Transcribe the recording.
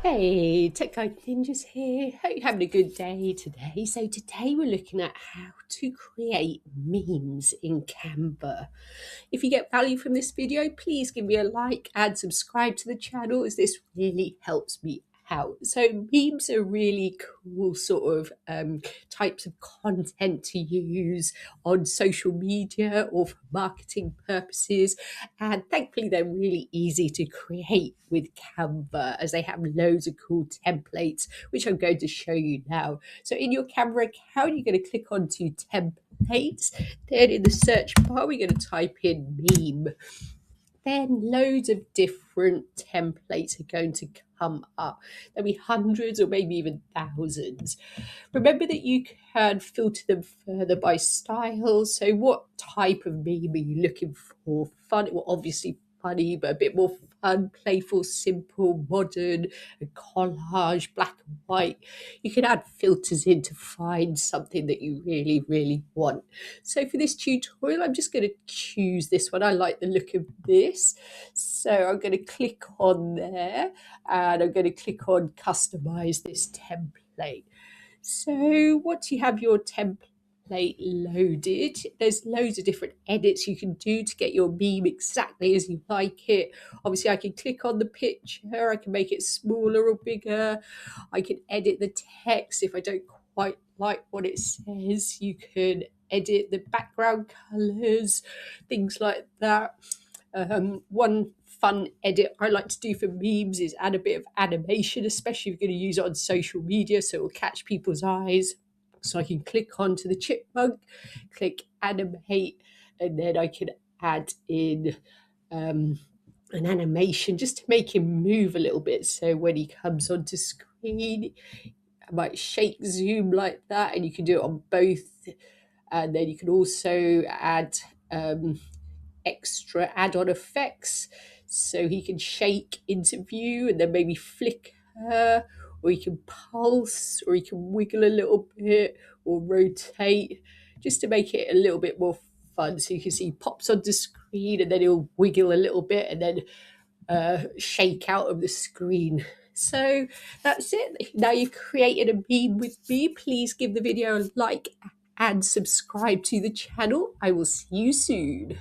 Hey, Tech Guide Ninjas here. Hope you're having a good day today. So today we're looking at how to create memes in Canva. If you get value from this video, please give me a like and subscribe to the channel as this really helps me out. So memes are really cool sort of types of content to use on social media or for marketing purposes. And thankfully, they're really easy to create with Canva as they have loads of cool templates, which I'm going to show you now. So in your Canva account, you're going to click onto templates. Then in the search bar, we're going to type in meme. Then loads of different templates are going to come up. There'll be hundreds or maybe even thousands. Remember that you can filter them further by style. So what type of meme are you looking for? Fun, well, obviously funny, but a bit more fun, playful, simple, modern, a collage, black and white. You can add filters in to find something that you really, really want. So for this tutorial, I'm just going to choose this one. I like the look of this. So I'm going to click on there and I'm going to click on customize this template. So once you have your template loaded, there's loads of different edits you can do to get your meme exactly as you like it. Obviously, I can click on the picture, I can make it smaller or bigger, I can edit the text if I don't quite like what it says. You can edit the background colors, things like that. One fun edit I like to do for memes is add a bit of animation, especially if you're going to use it on social media, so it will catch people's eyes. So I can click onto the chipmunk, click animate, and then I can add in an animation just to make him move a little bit. So when he comes onto screen, I might shake zoom like that, and you can do it on both. And then you can also add extra add-on effects, so he can shake into view and then maybe flicker, or he can pulse, or he can wiggle a little bit or rotate, just to make it a little bit more fun. So you can see he pops onto screen and then he'll wiggle a little bit and then shake out of the screen. So that's it. Now you've created a meme with me. Please give the video a like and subscribe to the channel. I will see you soon.